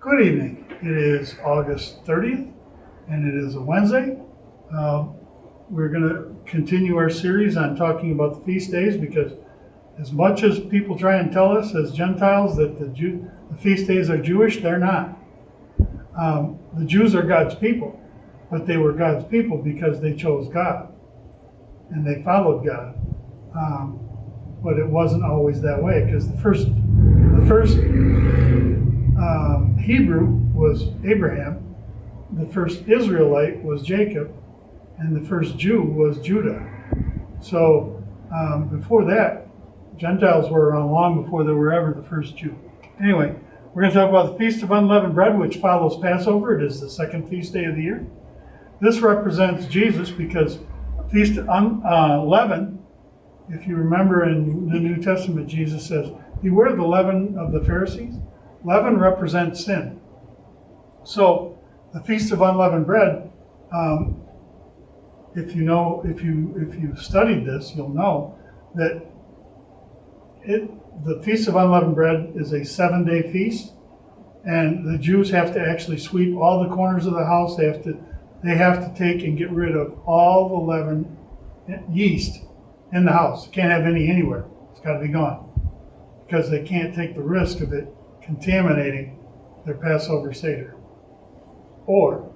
Good evening. It is August 30th, and it is a Wednesday. We're going to continue our series on talking about the feast days, because as much as people try and tell us as Gentiles that the feast days are Jewish, they're not. The Jews are God's people, but they were God's people because they chose God and they followed God. But it wasn't always that way, because the first Hebrew was Abraham, the first Israelite was Jacob, and the first Jew was Judah. So before that, Gentiles were around long before there were ever the first Jew. Anyway, we're going to talk about the Feast of Unleavened Bread, which follows Passover. It is the second feast day of the year. This represents Jesus, because Feast of Unleavened, if you remember in the New Testament, Jesus says, "Beware the leaven of the Pharisees." Leaven represents sin. So the Feast of Unleavened Bread, if you've studied this, you'll know that the Feast of Unleavened Bread is a 7-day feast, and the Jews have to actually sweep all the corners of the house. They have to take and get rid of all the leaven, yeast in the house. Can't have any anywhere. It's got to be gone, because they can't take the risk of it contaminating their Passover Seder, or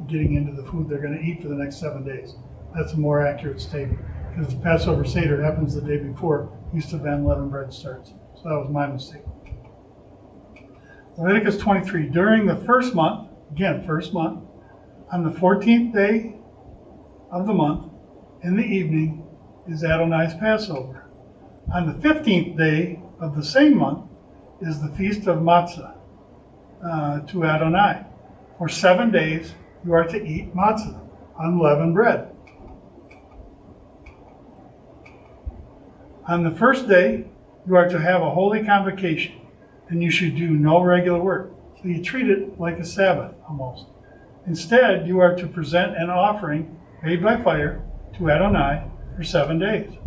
getting into the food they're going to eat for the next 7 days. That's a more accurate statement, because the Passover Seder happens the day before Feast of Unleavened Bread starts. So that was my mistake. Leviticus 23. During the first month, on the 14th day of the month, in the evening, is Adonai's Passover. On the 15th day of the same month is the Feast of Matzah to Adonai. For 7 days you are to eat matzah, unleavened bread. On the first day you are to have a holy convocation, and you should do no regular work. So you treat it like a Sabbath almost. Instead, you are to present an offering made by fire to Adonai for 7 days.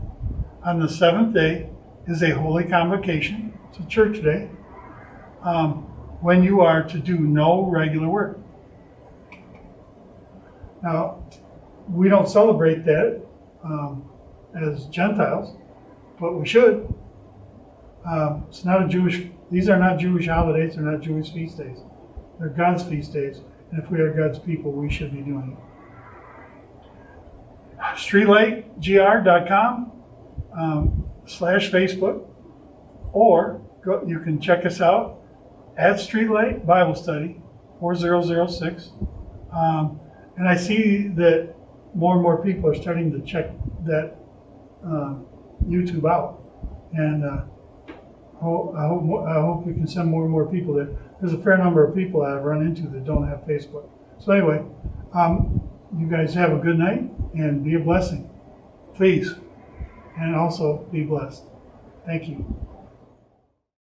On the seventh day is a holy convocation, it's a church day, when you are to do no regular work. Now, we don't celebrate that as Gentiles, but we should. It's not a Jewish. These are not Jewish holidays. They're not Jewish feast days. They're God's feast days, and if we are God's people, we should be doing it. StreetlightGR.com /Facebook, or you can check us out at Streetlight Bible Study 4006. And I see that more and more people are starting to check that YouTube out, and I hope we can send more and more people there. There's a fair number of people I've run into that don't have Facebook. So anyway, you guys have a good night and be a blessing, please, and also be blessed. Thank you.